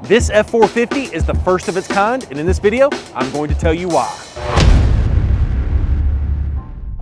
This F-450 is the first of its kind, and in this video, I'm going to tell you why.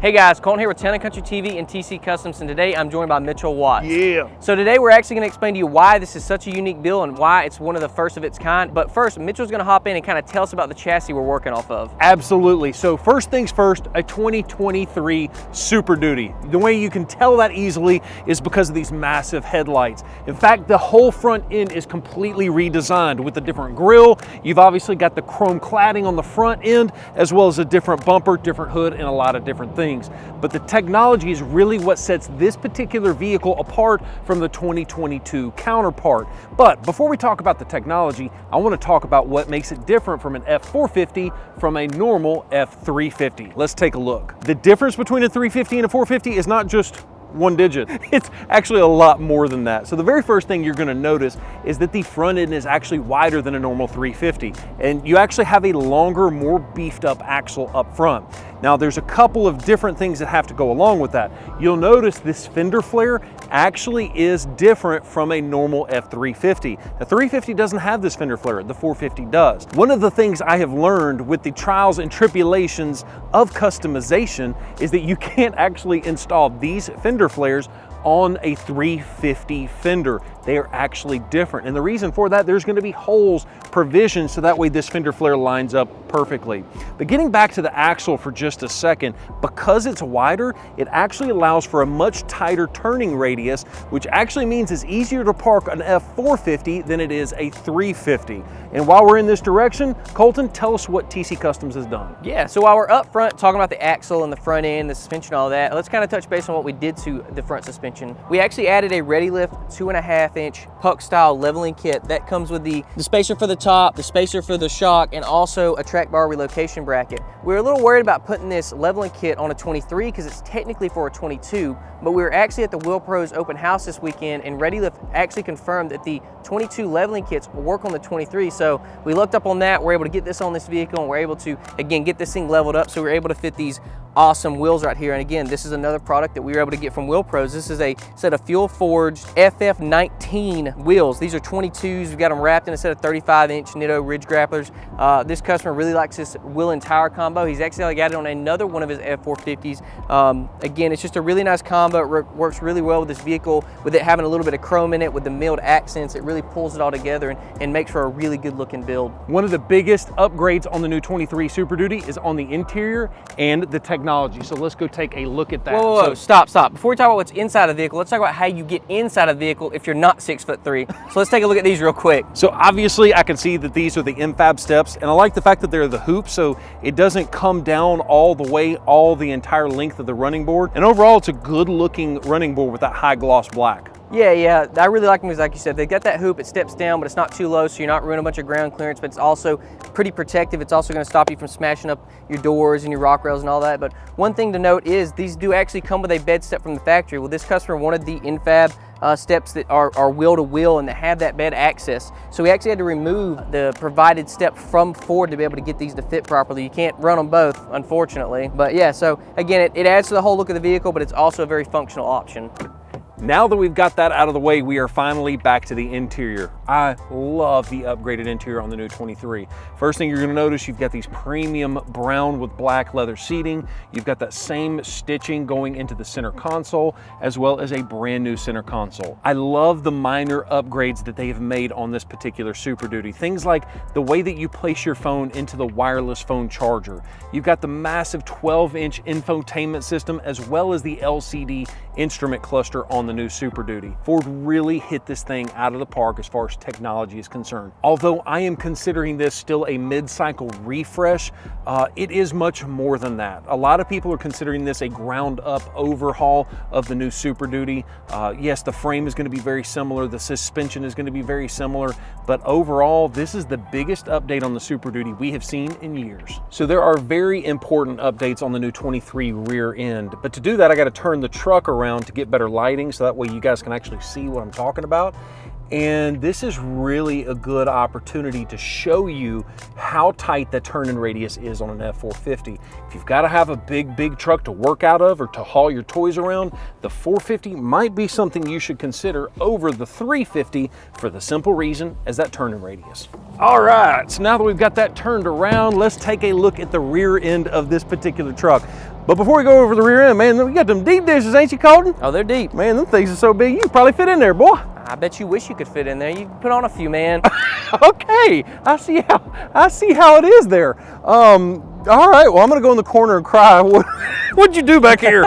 Hey guys, Colton here with Town & Country TV and TC Customs, and today I'm joined by Mitchell Watts. Yeah. So today we're actually going to explain to you why this is such a unique build and why it's one of the first of its kind. But first, Mitchell's going to hop in and kind of tell us about the chassis we're working off of. Absolutely. So first things first, a 2023 Super Duty. The way you can tell that easily is because of these massive headlights. In fact, the whole front end is completely redesigned with a different grille. You've obviously got the chrome cladding on the front end, as well as a different bumper, different hood, and a lot of different things. But the technology is really what sets this particular vehicle apart from the 2022 counterpart. But before we talk about the technology, I want to talk about what makes it different from an F-450 from a normal F-350. Let's take a look. The difference between a 350 and a 450 is not just one digit. It's actually a lot more than that. So the very first thing you're going to notice is that the front end is actually wider than a normal 350, and you actually have a longer, more beefed up axle up front. Now there's a couple of different things that have to go along with that. You'll notice this fender flare actually is different from a normal F-350. The 350 doesn't have this fender flare, the 450 does. One of the things I have learned with the trials and tribulations of customization is that you can't actually install these fender flares on a 350 fender. They are actually different. And the reason for that, there's going to be holes provisioned so that way this fender flare lines up perfectly. But getting back to the axle for just a second, because it's wider, it actually allows for a much tighter turning radius, which actually means it's easier to park an F-450 than it is a 350. And while we're in this direction, Colton, tell us what TC Customs has done. Yeah, so while we're up front talking about the axle and the front end, the suspension, all that, let's kind of touch base on what we did to the front suspension. We actually added a ReadyLift 2.5-inch puck style leveling kit that comes with the spacer for the top, the spacer for the shock, and also a track bar relocation bracket. We were a little worried about putting this leveling kit on a 23 because it's technically for a 22, but we were actually at the Wheel Pros open house this weekend, and ReadyLift actually confirmed that the 22 leveling kits will work on the 23. So we looked up on that, we're able to get this on this vehicle, and we're able to, again, get this thing leveled up so we're able to fit these awesome wheels right here. And again, this is another product that we were able to get from Wheel Pros. This is a set of fuel forged FF19 wheels. These are 22s. We've got them wrapped in a set of 35-inch Nitto Ridge grapplers. This customer really likes this wheel and tire combo. He's actually got it on another one of his F-450s. Again, it's just a really nice combo. It works really well with this vehicle, with it having a little bit of chrome in it, with the milled accents. It really pulls it all together and makes for a really good looking build. One of the biggest upgrades on the new 23 Super Duty is on the interior and the technology. So let's go take a look at that. Whoa, stop. Before we talk about what's inside of the vehicle, let's talk about how you get inside of the vehicle if you're not 6'3". So let's take a look at these real quick. So obviously I can see that these are the N-fab steps, and I like the fact that they're the hoops, so it doesn't come down all the way, all the entire length of the running board. And overall, it's a good looking running board with that high gloss black. Yeah, I really like them because, like you said, they got that hoop, it steps down, but it's not too low, so you're not ruining a bunch of ground clearance, but it's also pretty protective. It's also going to stop you from smashing up your doors and your rock rails and all that. But one thing to note is these do actually come with a bed step from the factory. Well, this customer wanted the N-fab steps that are wheel to wheel and that have that bed access. So we actually had to remove the provided step from Ford to be able to get these to fit properly. You can't run them both, unfortunately. But yeah, so again, it adds to the whole look of the vehicle, but it's also a very functional option. Now that we've got that out of the way, we are finally back to the interior. I love the upgraded interior on the new 23. First thing you're going to notice, you've got these premium brown with black leather seating. You've got that same stitching going into the center console, as well as a brand new center console. I love the minor upgrades that they have made on this particular Super Duty. Things like the way that you place your phone into the wireless phone charger. You've got the massive 12-inch infotainment system, as well as the LCD instrument cluster on the new Super Duty. Ford really hit this thing out of the park as far as technology is concerned. Although I am considering this still a mid-cycle refresh, it is much more than that. A lot of people are considering this a ground-up overhaul of the new Super Duty. Yes, the frame is going to be very similar, the suspension is going to be very similar, but overall, this is the biggest update on the Super Duty we have seen in years. So there are very important updates on the new 23 rear end, but to do that, I got to turn the truck around to get better lighting, so that way you guys can actually see what I'm talking about. And this is really a good opportunity to show you how tight the turning radius is on an F-450. If you've got to have a big truck to work out of or to haul your toys around, the 450 might be something you should consider over the 350 for the simple reason as that turning radius. All right, so now that we've got that turned around, let's take a look at the rear end of this particular truck. But before we go over the rear end, man, we got them deep dishes, ain't you, Colton? Oh, they're deep. Man, them things are so big, you could probably fit in there, boy. I bet you wish you could fit in there. You can put on a few, man. Okay, I see how it is there. All right, well, I'm gonna go in the corner and cry. What'd you do back here?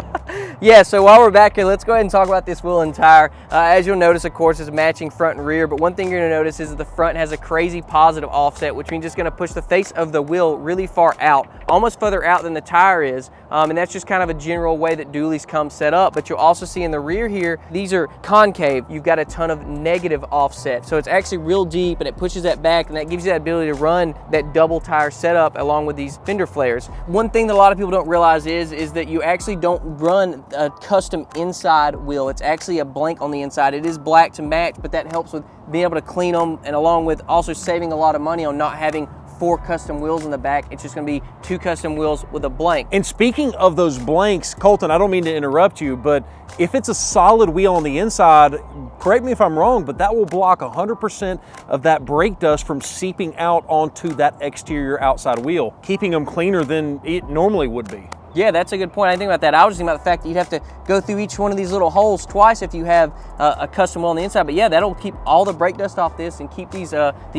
Yeah, so while we're back here, let's go ahead and talk about this wheel and tire. As you'll notice, of course, it's matching front and rear, but one thing you're gonna notice is that the front has a crazy positive offset, which means it's gonna push the face of the wheel really far out, almost further out than the tire is, and that's just kind of a general way that dualies come set up. But you'll also see in the rear here, these are concave. You've got a ton of negative offset, so it's actually real deep, and it pushes that back, and that gives you that ability to run that double tire setup along with these fender flares. One thing that a lot of people don't realize is that you actually don't run a custom inside wheel. It's actually a blank on the inside. It is black to match, but that helps with being able to clean them, and along with also saving a lot of money on not having 4 custom wheels in the back. It's just gonna be 2 custom wheels with a blank. And speaking of those blanks, Colton, I don't mean to interrupt you, but if it's a solid wheel on the inside, correct me if I'm wrong, but that will block 100% of that brake dust from seeping out onto that exterior outside wheel, keeping them cleaner than it normally would be. Yeah, that's a good point. I didn't think about that. I was just thinking about the fact that you'd have to go through each one of these little holes twice if you have a custom wheel on the inside. But yeah, that'll keep all the brake dust off this and keep these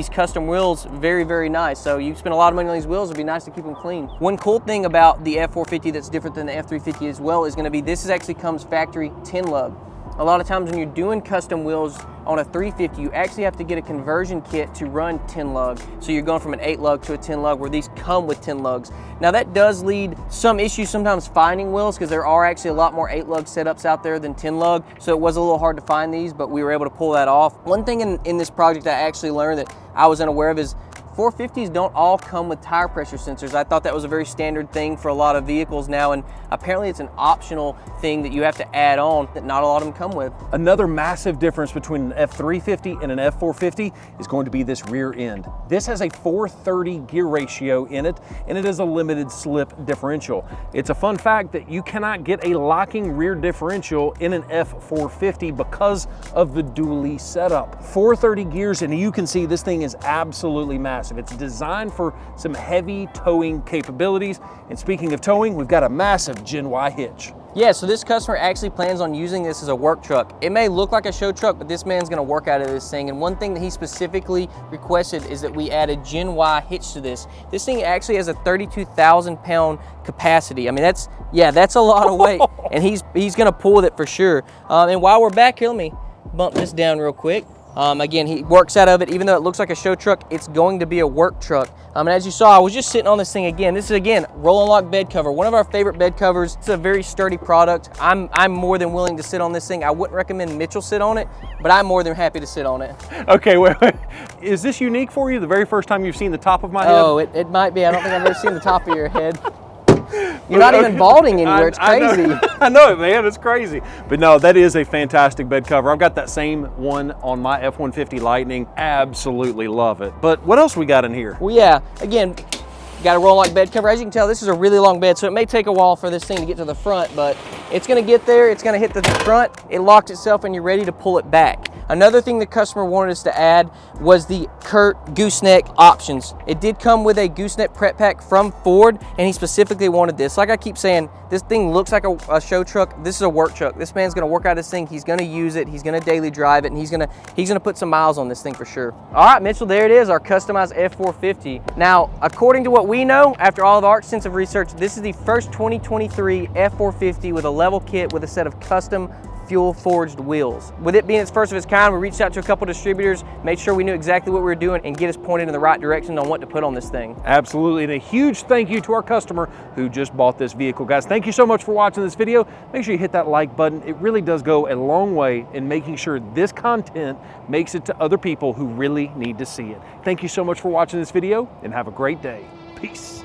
custom wheels very nice. So you spend a lot of money on these wheels, it'd be nice to keep them clean. One cool thing about the F-450 that's different than the F-350 as well is gonna be this actually comes factory 10 lug. A lot of times when you're doing custom wheels on a 350, you actually have to get a conversion kit to run 10 lug. So you're going from an 8 lug to a 10 lug, where these come with 10 lugs. Now that does lead some issues sometimes finding wheels, because there are actually a lot more 8 lug setups out there than 10 lug. So it was a little hard to find these, but we were able to pull that off. One thing in this project I actually learned that I was unaware of is 450s don't all come with tire pressure sensors. I thought that was a very standard thing for a lot of vehicles now, and apparently it's an optional thing that you have to add on that not a lot of them come with. Another massive difference between an F-350 and an F-450 is going to be this rear end. This has a 430 gear ratio in it, and it is a limited slip differential. It's a fun fact that you cannot get a locking rear differential in an F-450 because of the dually setup. 430 gears, and you can see this thing is absolutely massive. It's designed for some heavy towing capabilities. And speaking of towing, we've got a massive Gen Y hitch. Yeah, so this customer actually plans on using this as a work truck. It may look like a show truck, but this man's gonna work out of this thing. And one thing that he specifically requested is that we add a Gen Y hitch to this. This thing actually has a 32,000 pound capacity. I mean, that's a lot of weight. And he's gonna pull with it for sure. And while we're back here, let me bump this down real quick. Again, he works out of it. Even though it looks like a show truck, it's going to be a work truck. And as you saw, I was just sitting on this thing again. This is, again, RollNLock bed cover, one of our favorite bed covers. It's a very sturdy product. I'm more than willing to sit on this thing. I wouldn't recommend Mitchell sit on it, but I'm more than happy to sit on it. Okay, wait. Is this unique for you? The very first time you've seen the top of my head? Oh, it might be. I don't think I've ever seen the top of your head. You're not even balding anywhere. It's crazy. I know it, man. It's crazy. But no, that is a fantastic bed cover. I've got that same one on my F-150 Lightning. Absolutely love it. But what else we got in here? Well, yeah, again, got a RollNLock bed cover. As you can tell, this is a really long bed, so it may take a while for this thing to get to the front, but it's gonna get there, it's gonna hit the front, it locked itself, and you're ready to pull it back. Another thing the customer wanted us to add was the Kurt gooseneck options. It did come with a gooseneck prep pack from Ford, and he specifically wanted this. Like I keep saying, this thing looks like a show truck. This is a work truck. This man's gonna work out this thing. He's gonna use it. He's gonna daily drive it, and he's gonna put some miles on this thing for sure. All right, Mitchell, there it is, our customized F-450. Now, according to what we know, after all of our extensive research, this is the first 2023 F-450 with a level kit with a set of custom fuel forged wheels. With it being its first of its kind, we reached out to a couple distributors, made sure we knew exactly what we were doing, and get us pointed in the right direction on what to put on this thing. Absolutely, and a huge thank you to our customer who just bought this vehicle. Guys, thank you so much for watching this video. Make sure you hit that like button. It really does go a long way in making sure this content makes it to other people who really need to see it. Thank you so much for watching this video, and have a great day. Peace.